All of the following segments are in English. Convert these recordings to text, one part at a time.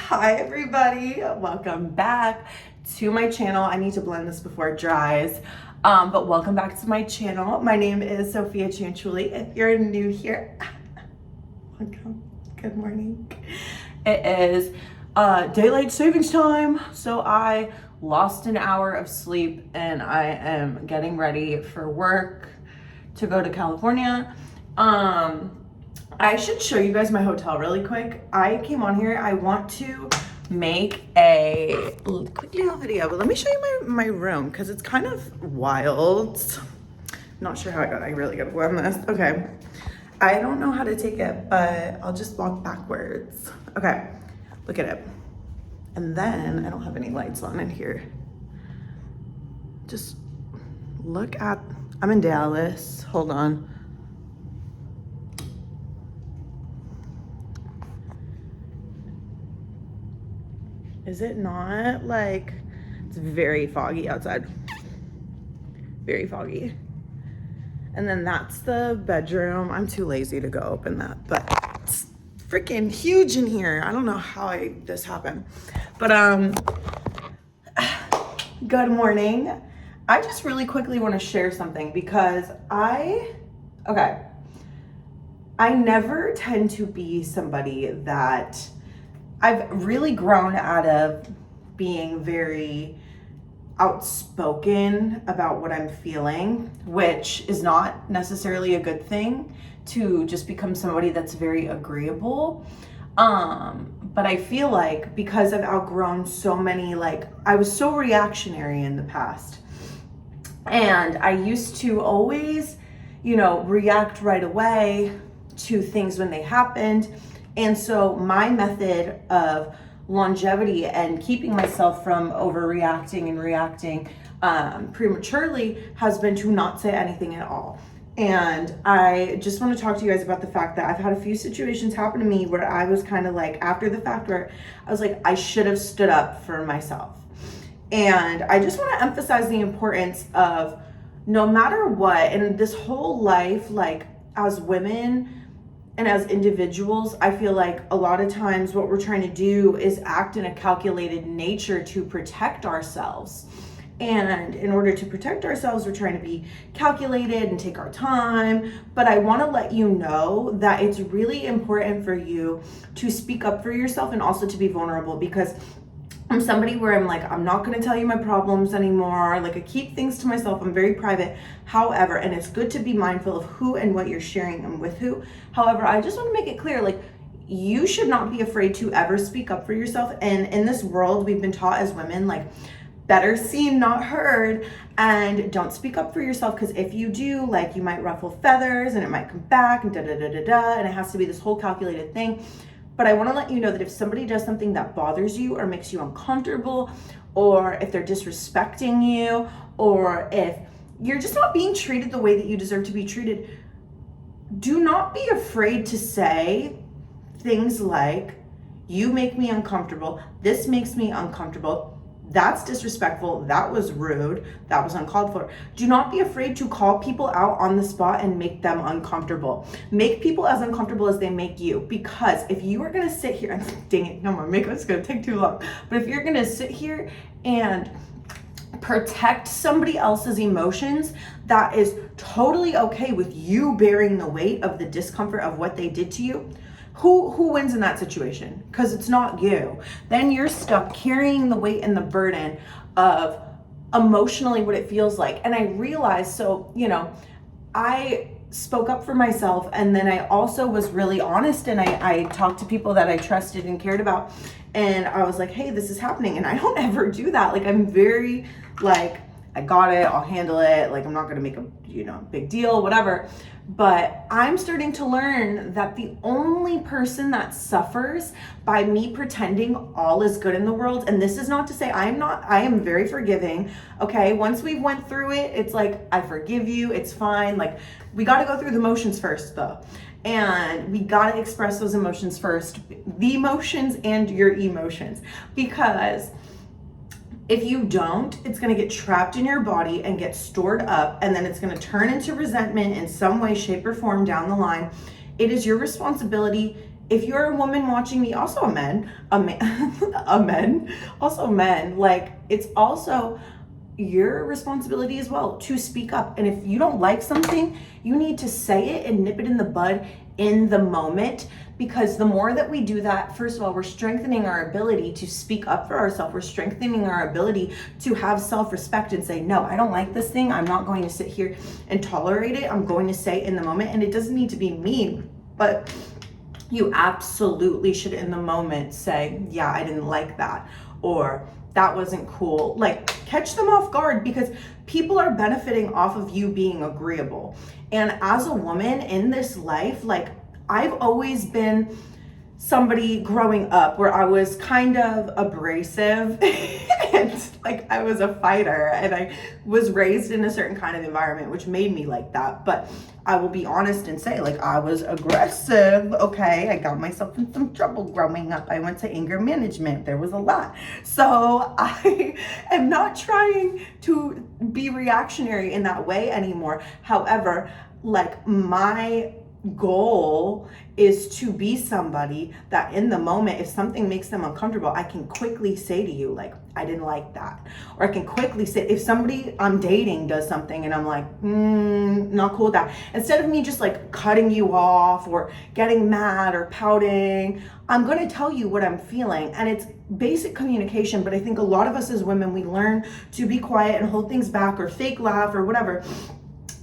Hi everybody, welcome back to my channel. I need to blend this before it dries, but welcome back to my channel. My name is Sophia Cianciulli. If you're new here, welcome, good morning. It is daylight savings time, so I lost an hour of sleep and I am getting ready for work to go to California. I should show you guys my hotel really quick. I came on here, I want to make a quick little video, but let me show you my room because it's kind of wild. Not sure how I really gotta blend this. Okay, I don't know how to take it, but I'll just walk backwards. Okay, look at it. And then I don't have any lights on in here. Just look at, I'm in Dallas, hold on. Is it not like, it's very foggy outside. Very foggy. And then that's the bedroom. I'm too lazy to go open that, but it's freaking huge in here. I don't know how this happened. But good morning. I just really quickly want to share something because I never tend to be somebody that I've really grown out of being very outspoken about what I'm feeling, which is not necessarily a good thing to just become somebody that's very agreeable. But I feel like because I've outgrown so many, I was so reactionary in the past. And I used to always, react right away to things when they happened. And so my method of longevity and keeping myself from overreacting and reacting prematurely has been to not say anything at all. And I just want to talk to you guys about the fact that I've had a few situations happen to me where I was kind of like, after the fact, where I was like, I should have stood up for myself. And I just want to emphasize the importance of no matter what, in this whole life, as women, and as individuals, I feel like a lot of times what we're trying to do is act in a calculated nature to protect ourselves. And in order to protect ourselves, we're trying to be calculated and take our time. But I want to let you know that it's really important for you to speak up for yourself and also to be vulnerable, because I'm somebody where I'm like, I'm not going to tell you my problems anymore. I keep things to myself. I'm very private. However, and it's good to be mindful of who and what you're sharing and with who. However, I just want to make it clear, you should not be afraid to ever speak up for yourself. And in this world, we've been taught as women, better seen, not heard, and don't speak up for yourself, because if you do, you might ruffle feathers and it might come back and and it has to be this whole calculated thing. But I want to let you know that if somebody does something that bothers you or makes you uncomfortable, or if they're disrespecting you, or if you're just not being treated the way that you deserve to be treated, do not be afraid to say things like, you make me uncomfortable, this makes me uncomfortable, that's disrespectful, that was rude, that was uncalled for. Do not be afraid to call people out on the spot and make them uncomfortable. Make people as uncomfortable as they make you, because if you are gonna sit here, and dang it, no more makeup's gonna take too long, but if you're gonna sit here and protect somebody else's emotions, that is totally okay with you bearing the weight of the discomfort of what they did to you. Who wins in that situation? Because it's not you. Then you're stuck carrying the weight and the burden of emotionally what it feels like. And I realized, I spoke up for myself, and then I also was really honest, and I talked to people that I trusted and cared about, and I was like, hey, this is happening. And I don't ever do that. I'm very I got it, I'll handle it, I'm not gonna make a big deal, whatever. But I'm starting to learn that the only person that suffers by me pretending all is good in the world, and this is not to say I am very forgiving, okay? Once we went through it, it's I forgive you, it's fine. We gotta go through the motions first though. And we gotta express those emotions first, the emotions and your emotions, because if you don't, it's going to get trapped in your body and get stored up, and then it's going to turn into resentment in some way, shape, or form down the line. It is your responsibility if you're a woman watching me, also a man, a men, also men, like it's also your responsibility as well to speak up. And if you don't like something, you need to say it and nip it in the bud in the moment, because the more that we do that, first of all, we're strengthening our ability to speak up for ourselves. We're strengthening our ability to have self-respect and say, no, I don't like this thing. I'm not going to sit here and tolerate it. I'm going to say it in the moment. And it doesn't need to be mean, but you absolutely should in the moment say, yeah, I didn't like that, or that wasn't cool. Like, catch them off guard, because people are benefiting off of you being agreeable. And as a woman in this life, like, I've always been somebody growing up where I was kind of abrasive and like I was a fighter, and I was raised in a certain kind of environment which made me like that. But I will be honest and say, like, I was aggressive. Okay, I got myself in some trouble growing up. I went to anger management. There was a lot. So I am not trying to be reactionary in that way anymore. However, like, my goal is to be somebody that in the moment, if something makes them uncomfortable, I can quickly say to you, like, I didn't like that. Or I can quickly say, if somebody I'm dating does something and I'm like, not cool with that, instead of me just like cutting you off or getting mad or pouting, I'm going to tell you what I'm feeling. And it's basic communication, but I think a lot of us as women, we learn to be quiet and hold things back or fake laugh or whatever.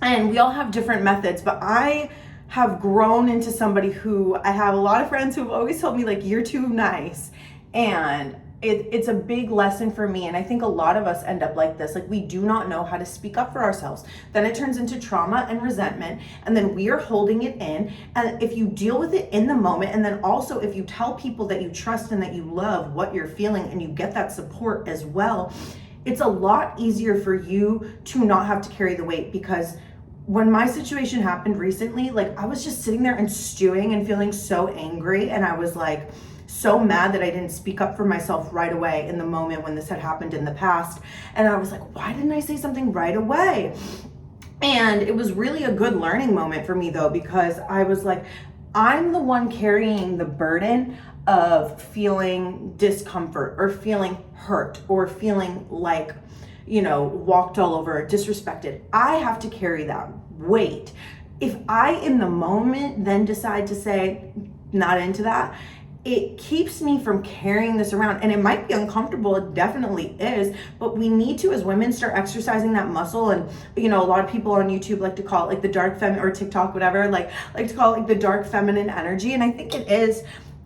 And we all have different methods, but I have grown into somebody who, I have a lot of friends who have always told me, like, you're too nice. And it's a big lesson for me. And I think a lot of us end up like this. Like, we do not know how to speak up for ourselves. Then it turns into trauma and resentment. And then we are holding it in. And if you deal with it in the moment, and then also if you tell people that you trust and that you love what you're feeling and you get that support as well, it's a lot easier for you to not have to carry the weight. Because when my situation happened recently, like, I was just sitting there and stewing and feeling so angry, and I was like so mad that I didn't speak up for myself right away in the moment when this had happened in the past. And I was like, why didn't I say something right away? And it was really a good learning moment for me, though, because I was like, I'm the one carrying the burden of feeling discomfort or feeling hurt or feeling like, you know, walked all over, disrespected. I have to carry that weight. If I, in the moment, then decide to say, not into that, it keeps me from carrying this around. And it might be uncomfortable, it definitely is, but we need to, as women, start exercising that muscle. And, you know, a lot of people on YouTube like to call it like the dark feminine, or TikTok, whatever, like to call it like the dark feminine energy. And I think it is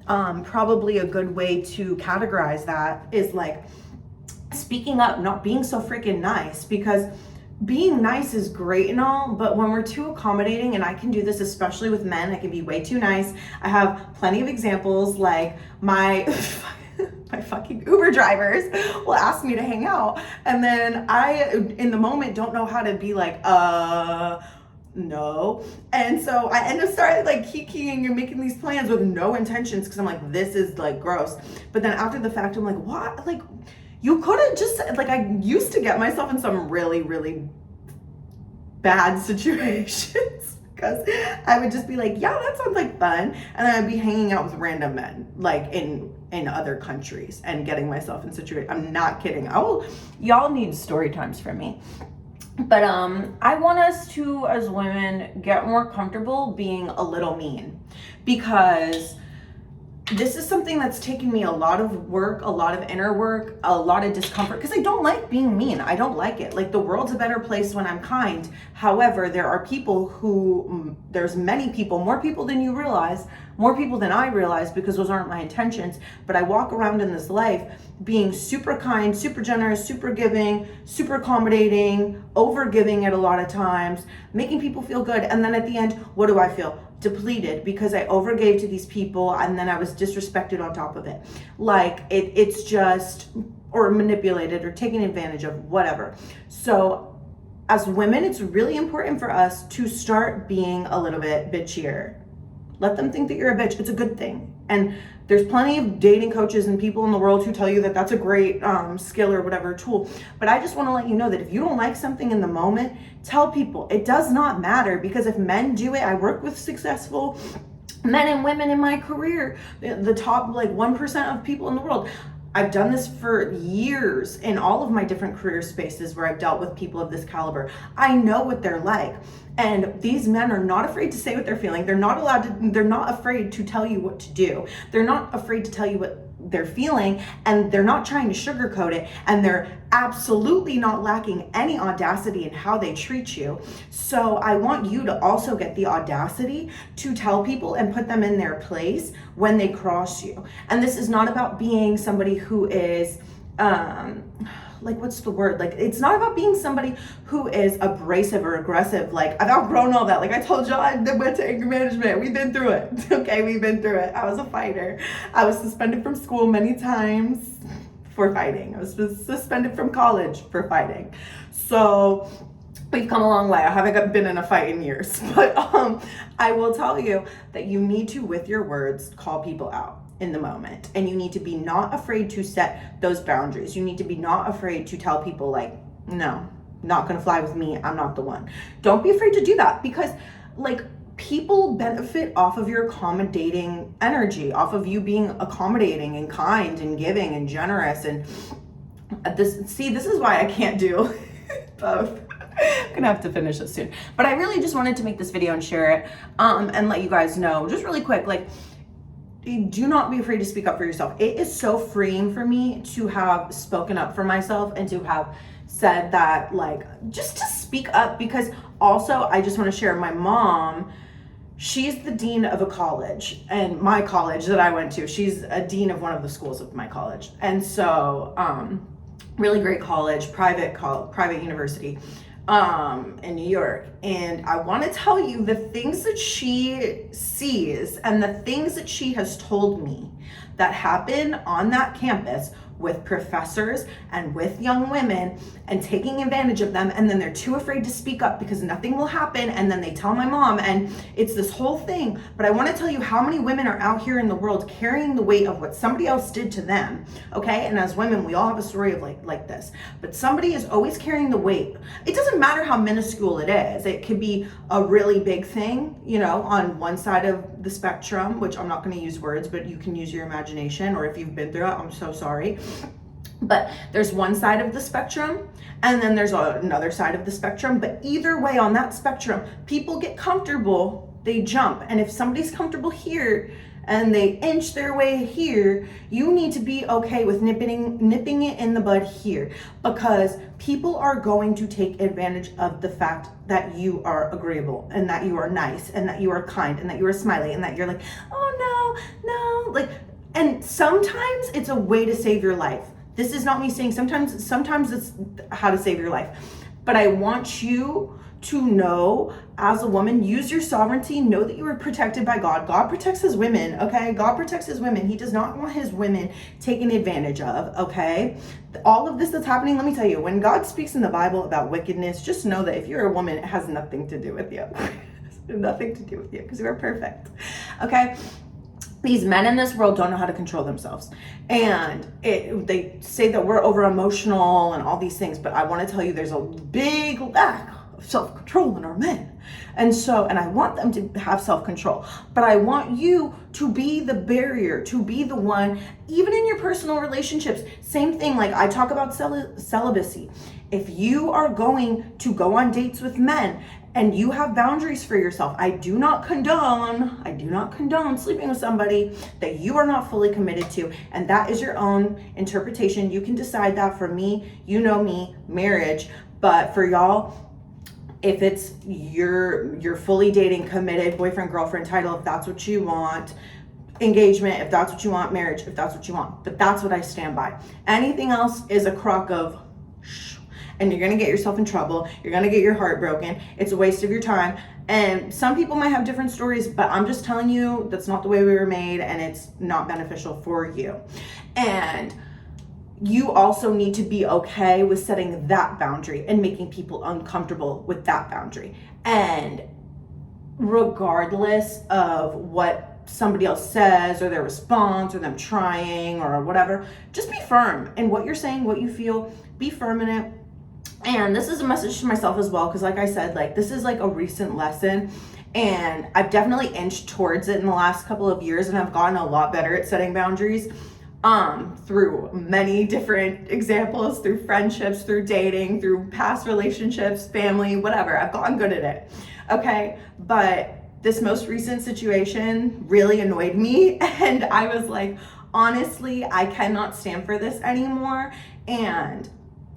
probably a good way to categorize that is like speaking up, not being so freaking nice, because being nice is great and all, but when we're too accommodating, and I can do this especially with men, I can be way too nice. I have plenty of examples, like my fucking Uber drivers will ask me to hang out, and then I, in the moment, don't know how to be like, no. And so I end up starting like kikiing and making these plans with no intentions, because I'm like, this is like gross. But then after the fact, I'm like, what? Like, you could have just, like, I used to get myself in some really, really bad situations because I would just be like, yeah, that sounds like fun. And then I'd be hanging out with random men, like in other countries, and getting myself in situations. I'm not kidding. Y'all need story times from me. But I want us to, as women, get more comfortable being a little mean, because this is something that's taken me a lot of work, a lot of inner work, a lot of discomfort, because I don't like being mean. I don't like it. Like, the world's a better place when I'm kind. However, there are people who, there's many people, more people than you realize, more people than I realize, because those aren't my intentions. But I walk around in this life being super kind, super generous, super giving, super accommodating, over giving at a lot of times, making people feel good. And then at the end, what do I feel? Depleted, because I overgave to these people, and then I was disrespected on top of it. Like, it's just, or manipulated or taken advantage of, whatever. So as women, it's really important for us to start being a little bit bitchier. Let them think that you're a bitch. It's a good thing. And there's plenty of dating coaches and people in the world who tell you that that's a great skill or whatever tool. But I just want to let you know that if you don't like something in the moment, tell people. It does not matter, because if men do it, I work with successful men and women in my career, the top like 1% of people in the world. I've done this for years in all of my different career spaces where I've dealt with people of this caliber. I know what they're like. And these men are not afraid to say what they're feeling. They're not afraid to tell you what to do. They're not afraid to tell you what they're feeling, and they're not trying to sugarcoat it, and they're absolutely not lacking any audacity in how they treat you. So I want you to also get the audacity to tell people and put them in their place when they cross you. And this is not about being somebody who is like, what's the word? Like, it's not about being somebody who is abrasive or aggressive. Like, I've outgrown all that. Like I told y'all, I went to anger management. We've been through it. Okay, we've been through it. I was a fighter. I was suspended from school many times for fighting. I was suspended from college for fighting. So we've come a long way. I haven't been in a fight in years. But I will tell you that you need to, with your words, call people out in the moment, and you need to be not afraid to set those boundaries. You need to be not afraid to tell people, like, no, not gonna fly with me, I'm not the one. Don't be afraid to do that, because like, people benefit off of your accommodating energy, off of you being accommodating and kind and giving and generous. And this is why I can't do both. I'm gonna have to finish this soon, but I really just wanted to make this video and share it and let you guys know just really quick, like, do not be afraid to speak up for yourself. It is so freeing for me to have spoken up for myself and to have said that, like, just to speak up, because also I just want to share, my mom, she's the dean of a college, and my college that I went to, she's a dean of one of the schools of my college. And so really great college, private university in New York. And I want to tell you the things that she sees and the things that she has told me that happen on that campus with professors and with young women, and taking advantage of them, and then they're too afraid to speak up because nothing will happen, and then they tell my mom, and it's this whole thing. But I want to tell you how many women are out here in the world carrying the weight of what somebody else did to them, okay? And as women, we all have a story of like this, but somebody is always carrying the weight. It doesn't matter how minuscule it is. It could be a really big thing, you know, on one side of the spectrum, which I'm not going to use words, but you can use your imagination, or if you've been through it, I'm so sorry. But there's one side of the spectrum, and then there's another side of the spectrum. But either way on that spectrum, people get comfortable, they jump. And if somebody's comfortable here and they inch their way here, you need to be okay with nipping it in the bud here, because people are going to take advantage of the fact that you are agreeable, and that you are nice, and that you are kind, and that you are smiley, and that you're like, oh no, like, and sometimes it's a way to save your life. This is not me saying sometimes it's how to save your life. But I want you to know, as a woman, use your sovereignty, know that you are protected by God. God protects his women, okay? God protects his women. He does not want his women taken advantage of, okay? All of this that's happening, let me tell you, when God speaks in the Bible about wickedness, just know that if you're a woman, it has nothing to do with you. Nothing to do with you, because you are perfect, okay? These men in this world don't know how to control themselves, and they say that we're over emotional and all these things, but I want to tell you there's a big lack of self-control in our men. And I want them to have self-control, but I want you to be the barrier, to be the one, even in your personal relationships. Same thing, like I talk about celibacy. If you are going to go on dates with men and you have boundaries for yourself, I do not condone sleeping with somebody that you are not fully committed to, and that is your own interpretation. You can decide that. For me, you know me, marriage. But for y'all, if it's you're fully dating, committed, boyfriend, girlfriend title, if that's what you want, engagement, if that's what you want, marriage, if that's what you want. But that's what I stand by. Anything else is a crock of and you're gonna get yourself in trouble. You're gonna get your heart broken. It's a waste of your time. And some people might have different stories, but I'm just telling you, that's not the way we were made, and it's not beneficial for you. And you also need to be okay with setting that boundary and making people uncomfortable with that boundary. And regardless of what somebody else says, or their response, or them trying, or whatever, just be firm in what you're saying, what you feel. Be firm in it. And this is a message to myself as well, because like I said, like, this is like a recent lesson, And I've definitely inched towards it in the last couple of years, and I've gotten a lot better at setting boundaries through many different examples, through friendships, through dating, through past relationships, family, whatever. I've gotten good at it. Okay. But this most recent situation really annoyed me. And I was like, honestly, I cannot stand for this anymore. And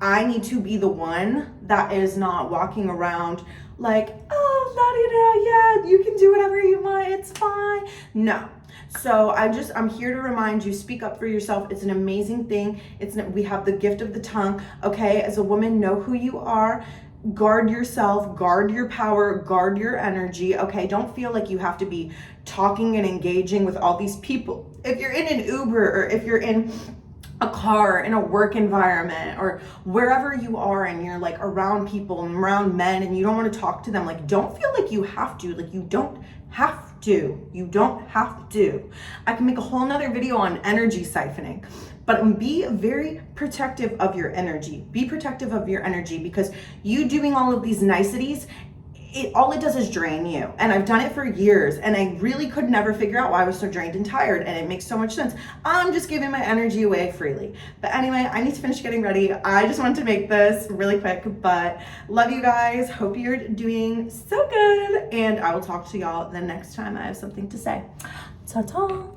I need to be the one that is not walking around like, oh, la di da, yeah, you can do whatever you want, it's fine. No. So I'm here to remind you, speak up for yourself. It's an amazing thing. We have the gift of the tongue. Okay, as a woman, know who you are. Guard yourself, guard your power, guard your energy. Okay, don't feel like you have to be talking and engaging with all these people. If you're in an Uber, or if you're in a car, in a work environment, or wherever you are, and you're like around people and around men and you don't want to talk to them, like, don't feel like you have to. Like, you don't have to. You don't have to. I can make a whole nother video on energy siphoning, but be very protective of your energy. Be protective of your energy, because you doing all of these niceties, all it does is drain you. And I've done it for years, and I really could never figure out why I was so drained and tired, and it makes so much sense. I'm just giving my energy away freely. But anyway, I need to finish getting ready. I just wanted to make this really quick, but love you guys. Hope you're doing so good, and I will talk to y'all the next time I have something to say. Ta-ta.